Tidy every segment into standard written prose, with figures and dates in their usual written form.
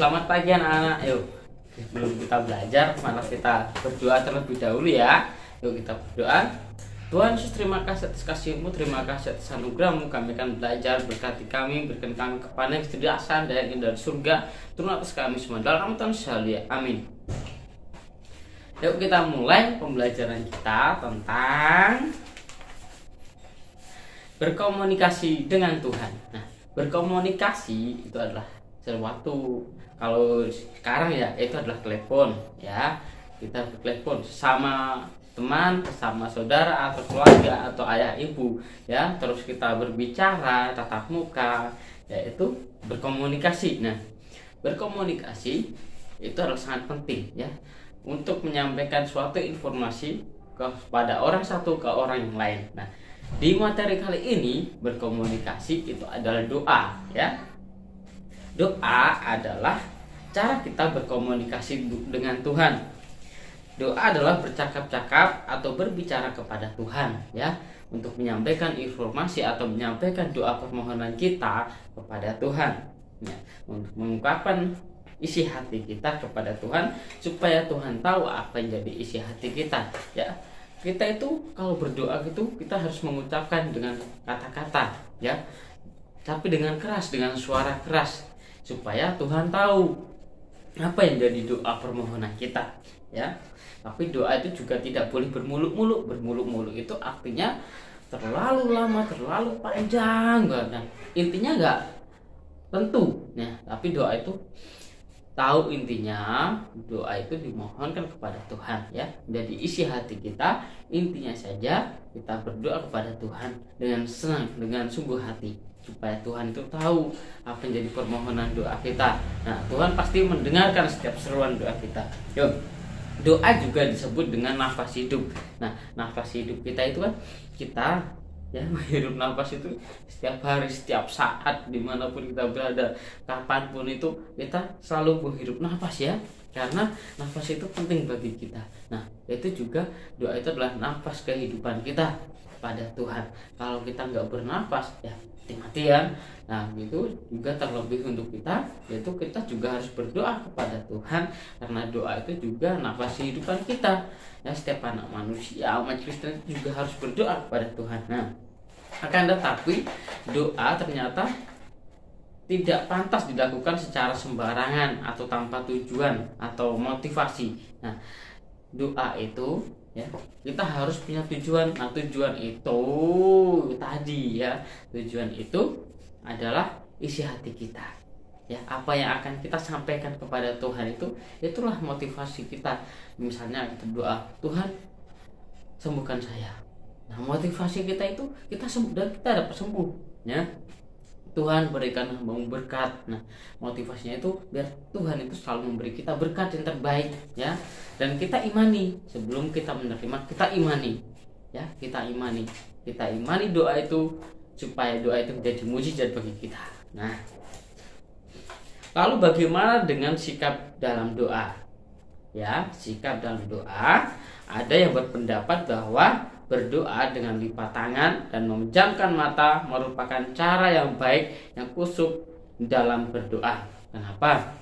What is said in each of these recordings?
selamat pagi anak-anak. Yuk, sebelum kita belajar, mari kita berdoa terlebih dahulu ya. Yuk kita berdoa. Tuhan Yesus, terima kasih atas kasih-Mu, terima kasih atas anugerah-Mu. Kami akan belajar, berkati kami, berikan kami kepada yang kecerdasan dan yang dari surga. Turun atas kami semua dalam nama Tuhan Yesus. Amin. Yuk kita mulai pembelajaran kita tentang berkomunikasi dengan Tuhan. Nah, berkomunikasi itu adalah sesuatu, kalau sekarang ya itu adalah telepon ya. Kita bertelepon sama teman, sama saudara atau keluarga atau ayah ibu ya, terus kita berbicara tatap muka, yaitu berkomunikasi. Nah, berkomunikasi itu adalah sangat penting ya untuk menyampaikan suatu informasi kepada orang satu ke orang yang lain. Nah, di materi kali ini berkomunikasi itu adalah doa ya. Doa adalah cara kita berkomunikasi dengan Tuhan. Doa adalah bercakap-cakap atau berbicara kepada Tuhan ya, untuk menyampaikan informasi atau menyampaikan doa permohonan kita kepada Tuhan ya, untuk mengungkapkan isi hati kita kepada Tuhan supaya Tuhan tahu apa yang jadi isi hati kita ya. Kita itu kalau berdoa gitu kita harus mengucapkan dengan kata-kata ya, tapi dengan keras, dengan suara keras supaya Tuhan tahu apa yang jadi doa permohonan kita ya. Tapi doa itu juga tidak boleh bermuluk-muluk. Bermuluk-muluk itu artinya terlalu lama, terlalu panjang banget. Nah, intinya enggak tentu ya, tapi doa itu tahu intinya. Doa itu dimohonkan kepada Tuhan ya. Jadi isi hati kita, intinya saja kita berdoa kepada Tuhan dengan senang, dengan sungguh hati, supaya Tuhan itu tahu apa yang jadi permohonan doa kita. Nah, Tuhan pasti mendengarkan setiap seruan doa kita. Yuk, doa juga disebut dengan nafas hidup. Nah, nafas hidup kita itu kan kita ya menghirup nafas itu setiap hari, setiap saat, dimanapun kita berada, kapanpun itu kita selalu menghirup nafas ya, karena nafas itu penting bagi kita. Nah, itu juga doa itu adalah nafas kehidupan kita pada Tuhan. Kalau kita nggak bernafas ya mati-matian. Nah, itu juga terlebih untuk kita, yaitu kita juga harus berdoa kepada Tuhan, karena doa itu juga nafas kehidupan kita ya. Setiap anak manusia, umat Kristen juga harus berdoa kepada Tuhan. Nah, akan tetapi doa ternyata tidak pantas dilakukan secara sembarangan atau tanpa tujuan atau motivasi. Nah, doa itu ya kita harus punya tujuan. Nah, tujuan itu tadi ya, tujuan itu adalah isi hati kita ya, apa yang akan kita sampaikan kepada Tuhan itu, itulah motivasi kita. Misalnya kita doa, Tuhan sembuhkan saya. Nah, motivasi kita itu kita sembuh dan kita dapat sembuh ya. Tuhan berikan hambamu berkat. Nah, motivasinya itu biar Tuhan itu selalu memberi kita berkat yang terbaik ya. Dan kita imani, sebelum kita menerima kita imani ya, kita imani doa itu supaya doa itu menjadi mujizat bagi kita. Nah, lalu bagaimana dengan sikap dalam doa ya? Sikap dalam doa, ada yang berpendapat bahwa berdoa dengan lipat tangan dan memejamkan mata merupakan cara yang baik, yang khusyuk dalam berdoa. Kenapa?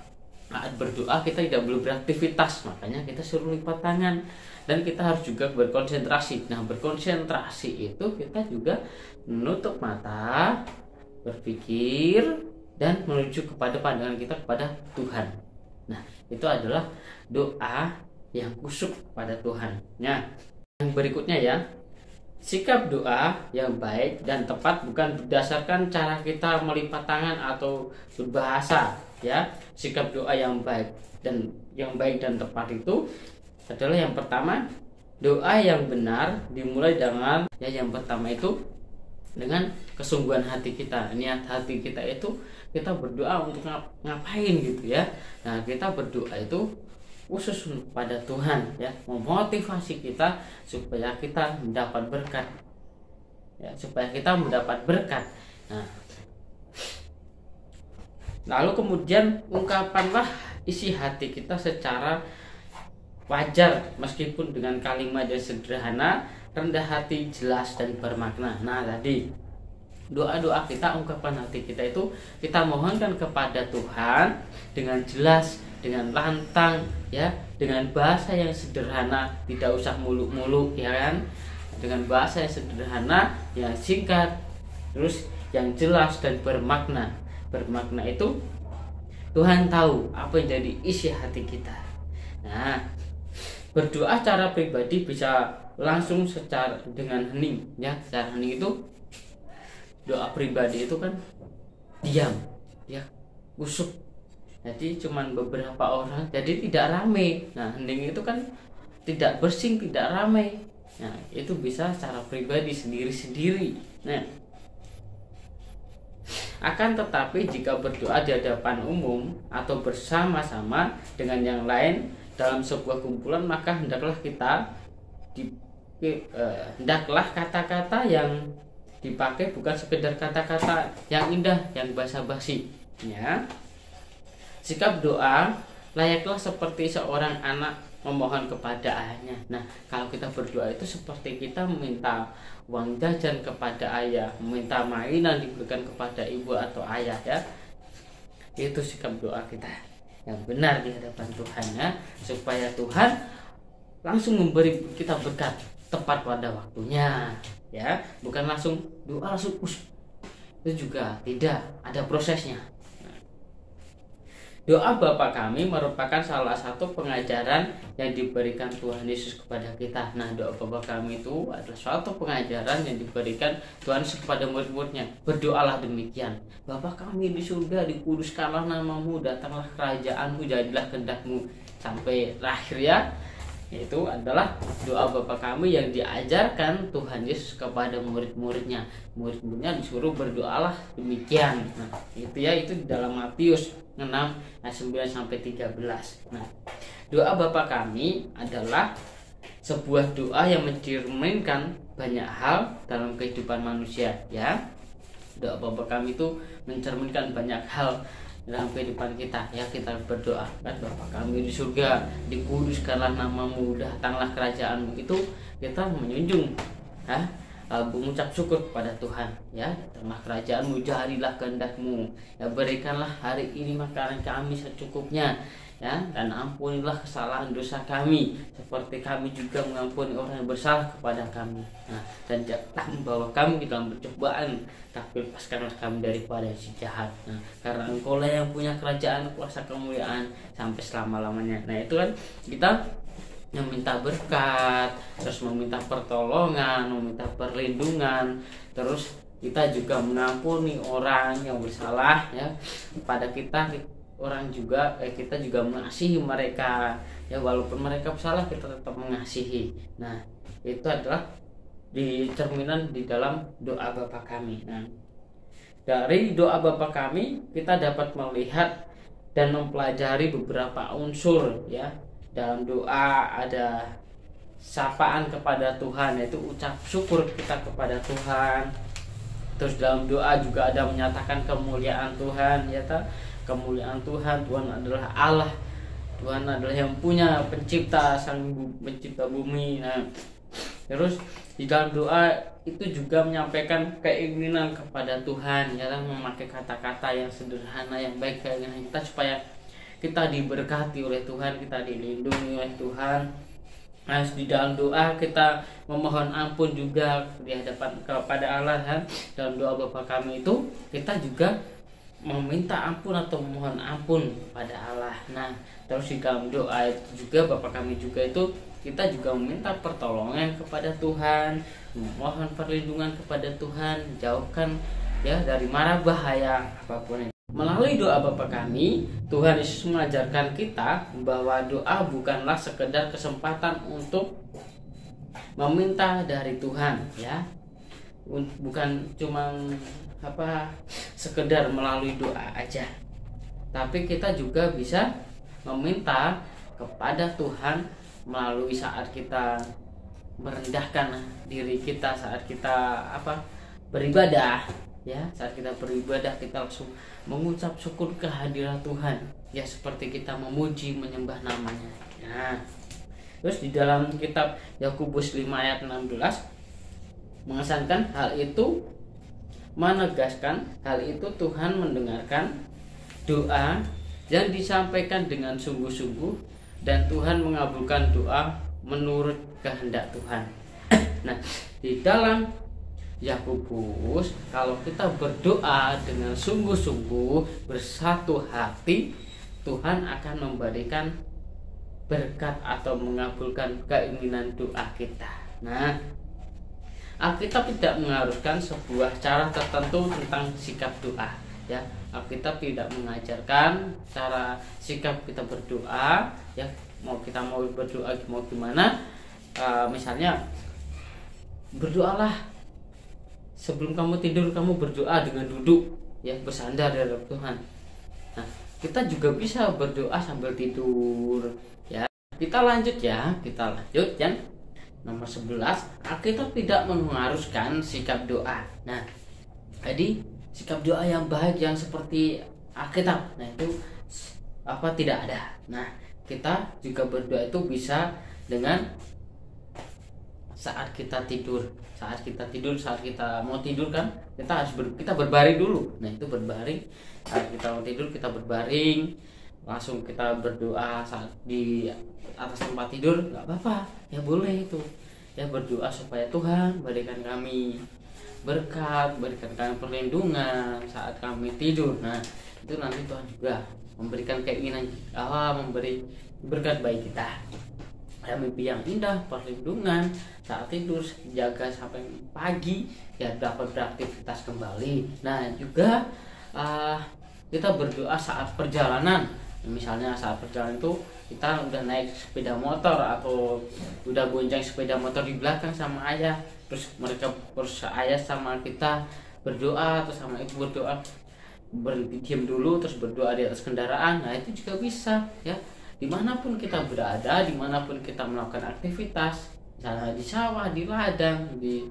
Saat berdoa kita tidak boleh beraktivitas, makanya kita suruh lipat tangan. Dan kita harus juga berkonsentrasi. Nah, berkonsentrasi itu kita juga menutup mata, berpikir, dan menuju kepada pandangan kita kepada Tuhan. Nah, itu adalah doa yang khusyuk kepada Tuhan. Nah, yang berikutnya ya, sikap doa yang baik dan tepat bukan berdasarkan cara kita melipat tangan atau berbahasa ya. Sikap doa yang baik dan tepat itu adalah yang pertama, doa yang benar dimulai dengan ya, yang pertama itu dengan kesungguhan hati kita. Niat hati kita itu kita berdoa untuk ngapain gitu ya. Nah, kita berdoa itu khusus pada Tuhan ya, memotivasi kita supaya kita mendapat berkat ya, supaya kita mendapat berkat. Nah, lalu kemudian ungkapanlah isi hati kita secara wajar, meskipun dengan kalimat yang sederhana, rendah hati, jelas dan bermakna. Nah, tadi doa-doa kita, ungkapan hati kita itu kita mohonkan kepada Tuhan dengan jelas, dengan lantang, ya, dengan bahasa yang sederhana, tidak usah muluk-muluk, ya kan, dengan bahasa yang sederhana, yang singkat, terus yang jelas dan bermakna. Bermakna itu Tuhan tahu apa yang jadi isi hati kita. Nah, berdoa secara pribadi bisa langsung secara dengan hening, ya. Secara hening itu doa pribadi itu kan diam, ya, kusuk. Jadi cuman beberapa orang, jadi tidak ramai. Nah, hening itu kan tidak bersing, tidak ramai. Nah, itu bisa secara pribadi sendiri-sendiri. Nah, akan tetapi jika berdoa di hadapan umum atau bersama-sama dengan yang lain dalam sebuah kumpulan, maka hendaklah hendaklah kata-kata yang dipakai bukan sekedar kata-kata yang indah, yang basa-basi, ya. Sikap doa layaklah seperti seorang anak memohon kepada ayahnya. Nah, kalau kita berdoa itu seperti kita meminta uang jajan kepada ayah, meminta mainan diberikan kepada ibu atau ayah, ya. Itu sikap doa kita yang benar di hadapan Tuhan, ya, supaya Tuhan langsung memberi kita berkat tepat pada waktunya, ya. Bukan langsung doa langsung itu juga tidak, ada prosesnya. Doa Bapa Kami merupakan salah satu pengajaran yang diberikan Tuhan Yesus kepada kita. Nah, doa Bapa Kami itu adalah suatu pengajaran yang diberikan Tuhan Yesus kepada murid-muridnya. Berdoalah demikian: Bapa Kami di surga, dikuduskanlah namamu, datanglah kerajaanmu, jadilah kehendak-mu. Sampai terakhir, ya. Itu adalah doa Bapa Kami yang diajarkan Tuhan Yesus kepada murid-muridnya. Murid-muridnya disuruh berdoalah demikian. Nah, itu, ya, itu di dalam Matius 6 ayat 9 sampai 13. Nah, doa Bapa Kami adalah sebuah doa yang mencerminkan banyak hal dalam kehidupan manusia, ya. Doa Bapa Kami itu mencerminkan banyak hal dalam kehidupan kita, ya. Kita berdoa kan, Bapa Kami di surga, dikuduskanlah namamu, datanglah kerajaanmu. Itu kita menjunjung, ya, mengucap syukur kepada Tuhan, ya. Datanglah kerajaanmu, jadilah kehendakmu, ya. Berikanlah hari ini makanan kami secukupnya, ya, dan ampunilah kesalahan dosa kami seperti kami juga mengampuni orang yang bersalah kepada kami. Nah, dan janganlah membawa kami dalam percobaan, tapi lepaskanlah kami daripada si jahat. Nah, karena Engkau lah yang punya kerajaan, kuasa, kemuliaan sampai selama-lamanya. Nah, itu kan kita yang minta berkat, terus meminta pertolongan, meminta perlindungan, terus kita juga mengampuni orang yang bersalah, ya, kepada kita. Orang juga kita juga mengasihi mereka, ya, walaupun mereka bersalah kita tetap mengasihi. Nah, itu adalah cerminan di dalam doa Bapa Kami. Nah, dari doa Bapa Kami kita dapat melihat dan mempelajari beberapa unsur, ya. Dalam doa ada sapaan kepada Tuhan, yaitu ucap syukur kita kepada Tuhan. Terus dalam doa juga ada menyatakan kemuliaan Tuhan, ya, kemuliaan Tuhan. Tuhan adalah Allah, Tuhan adalah yang punya pencipta, sang pencipta bumi. Nah, terus di dalam doa itu juga menyampaikan keinginan kepada Tuhan, ya, memakai kata-kata yang sederhana, yang baik, keinginan kita supaya kita diberkati oleh Tuhan, kita dilindungi oleh Tuhan. Nah, di dalam doa kita memohon ampun juga di hadapan kepada Allah, ya. Dalam doa Bapa Kami itu kita juga meminta ampun atau memohon ampun pada Allah. Nah, terus di dalam doa itu juga Bapa Kami juga itu kita juga meminta pertolongan kepada Tuhan, memohon perlindungan kepada Tuhan, jauhkan, ya, dari mara bahaya apapun. Melalui doa Bapa Kami, Tuhan Yesus mengajarkan kita bahwa doa bukanlah sekedar kesempatan untuk meminta dari Tuhan, ya. Bukan cuma sekedar melalui doa aja, tapi kita juga bisa meminta kepada Tuhan melalui saat kita merendahkan diri kita, saat kita beribadah, ya. Saat kita beribadah kita langsung mengucap syukur kehadiran Tuhan, ya, seperti kita memuji, menyembah namanya. Nah, terus di dalam kitab Yakobus 5 ayat 16 mengesankan hal itu menegaskan hal itu Tuhan mendengarkan doa yang disampaikan dengan sungguh-sungguh dan Tuhan mengabulkan doa menurut kehendak Tuhan. Nah, di dalam Yakobus, kalau kita berdoa dengan sungguh-sungguh, bersatu hati, Tuhan akan memberikan berkat atau mengabulkan keinginan doa kita. Nah, Alkitab tidak mengharuskan sebuah cara tertentu tentang sikap doa, ya. Alkitab tidak mengajarkan cara sikap kita berdoa, ya. Kita mau berdoa mau gimana? Misalnya, berdoalah sebelum kamu tidur, kamu berdoa dengan duduk, ya, bersandar di hadapan Tuhan. Nah, kita juga bisa berdoa sambil tidur, ya. Kita lanjut yang nomor 11. Alkitab tidak mengharuskan sikap doa. Nah, jadi sikap doa yang baik yang seperti Alkitab, nah itu tidak ada. Nah, kita juga berdoa itu bisa dengan saat kita tidur, saat kita mau tidur kan, kita berbaring dulu. Nah, itu berbaring. Saat kita mau tidur, kita berbaring, langsung kita berdoa saat di atas tempat tidur, nggak apa-apa, ya boleh itu, ya berdoa supaya Tuhan berikan kami berkat, berikan kami perlindungan saat kami tidur. Nah, itu nanti Tuhan juga memberikan keinginan Allah, memberi berkat bagi kita, ya, mimpi yang indah, perlindungan saat tidur, jaga sampai pagi, ya dapat beraktivitas kembali. Nah, juga kita berdoa saat perjalanan. Misalnya saat perjalanan itu kita udah naik sepeda motor atau udah bonceng sepeda motor di belakang sama ayah, terus ayah sama kita berdoa, atau sama ibu berdoa, berhenti diam dulu terus berdoa di atas kendaraan. Nah, itu juga bisa, ya, dimanapun kita berada, dimanapun kita melakukan aktivitas, misalnya di sawah, di ladang, di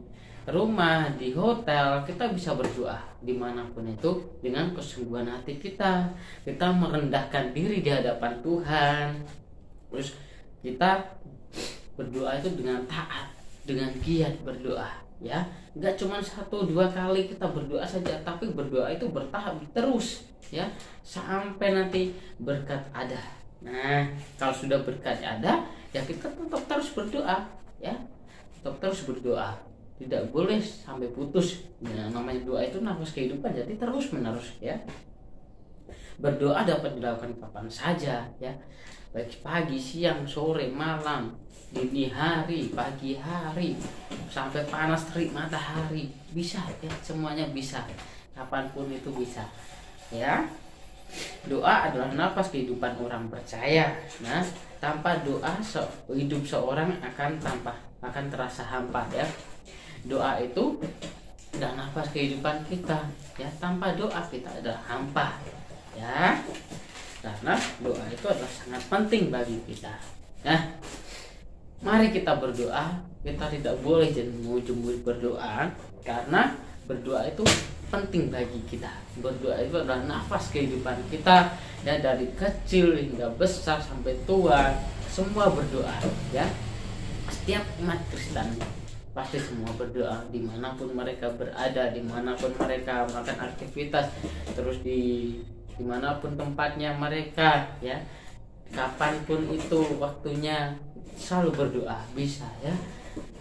rumah, di hotel, kita bisa berdoa dimanapun itu dengan kesungguhan hati kita merendahkan diri di hadapan Tuhan. Terus kita berdoa itu dengan taat, dengan giat berdoa, ya, nggak cuma 1-2 kali kita berdoa saja, tapi berdoa itu bertahap terus, ya, sampai nanti berkat ada. Nah, kalau sudah berkat ada, ya kita tetap terus berdoa, ya, tetap terus berdoa, tidak boleh sampai putus. Nah, namanya doa itu nafas kehidupan, jadi terus menerus, ya. Berdoa dapat dilakukan kapan saja, ya, baik pagi, siang, sore, malam, dini hari, pagi hari, sampai panas terik matahari, bisa, ya, semuanya bisa, kapanpun itu bisa, ya. Doa adalah nafas kehidupan orang percaya. Nah, tanpa doa hidup seorang akan terasa hampa, ya. Doa itu adalah nafas kehidupan kita, ya. Tanpa doa kita adalah hampa, ya. Karena doa itu adalah sangat penting bagi kita. Nah, mari kita berdoa. Kita tidak boleh jemu-jemu berdoa, karena berdoa itu penting bagi kita. Berdoa itu adalah nafas kehidupan kita, ya, dari kecil hingga besar sampai tua, semua berdoa, ya. Setiap umat Kristen pasti semua berdoa dimanapun mereka berada, dimanapun mereka melakukan aktivitas, terus dimanapun tempatnya mereka, ya, kapanpun itu waktunya, selalu berdoa, bisa, ya.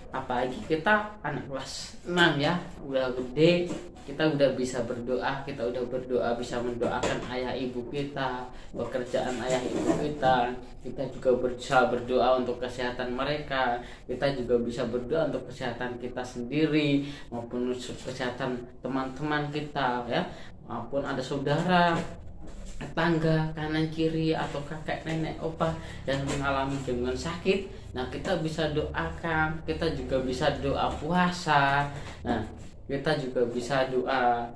Apalagi kita anak kelas 6, ya, udah gede, kita udah bisa berdoa, kita udah berdoa bisa mendoakan ayah ibu kita, pekerjaan ayah ibu kita juga bisa berdoa untuk kesehatan mereka, kita juga bisa berdoa untuk kesehatan kita sendiri maupun kesehatan teman-teman kita, ya, maupun ada saudara, tetangga, kanan kiri, atau kakek nenek opa yang mengalami gangguan sakit. Nah, kita bisa doakan, kita juga bisa doa puasa. Nah, kita juga bisa doa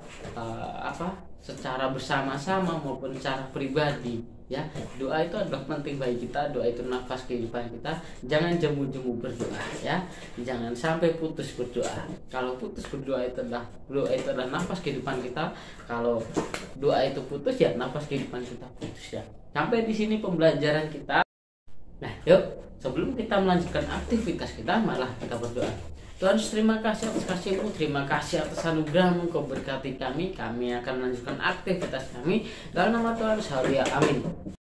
secara bersama-sama maupun secara pribadi, ya. Doa itu adalah penting bagi kita, doa itu nafas kehidupan kita. Jangan jemu-jemu berdoa, ya. Jangan sampai putus berdoa. Kalau putus berdoa itu adalah nafas kehidupan kita. Kalau doa itu putus, ya nafas kehidupan kita putus, ya. Sampai di sini pembelajaran kita. Nah, yuk, sebelum kita melanjutkan aktivitas kita, malah kita berdoa. Tuhan Yesus, terima kasih atas kasih-Mu, terima kasih atas anugerah-Mu. Kau berkati kami akan melanjutkan aktivitas kami dalam nama Tuhan Yesus. Haleluya, amin.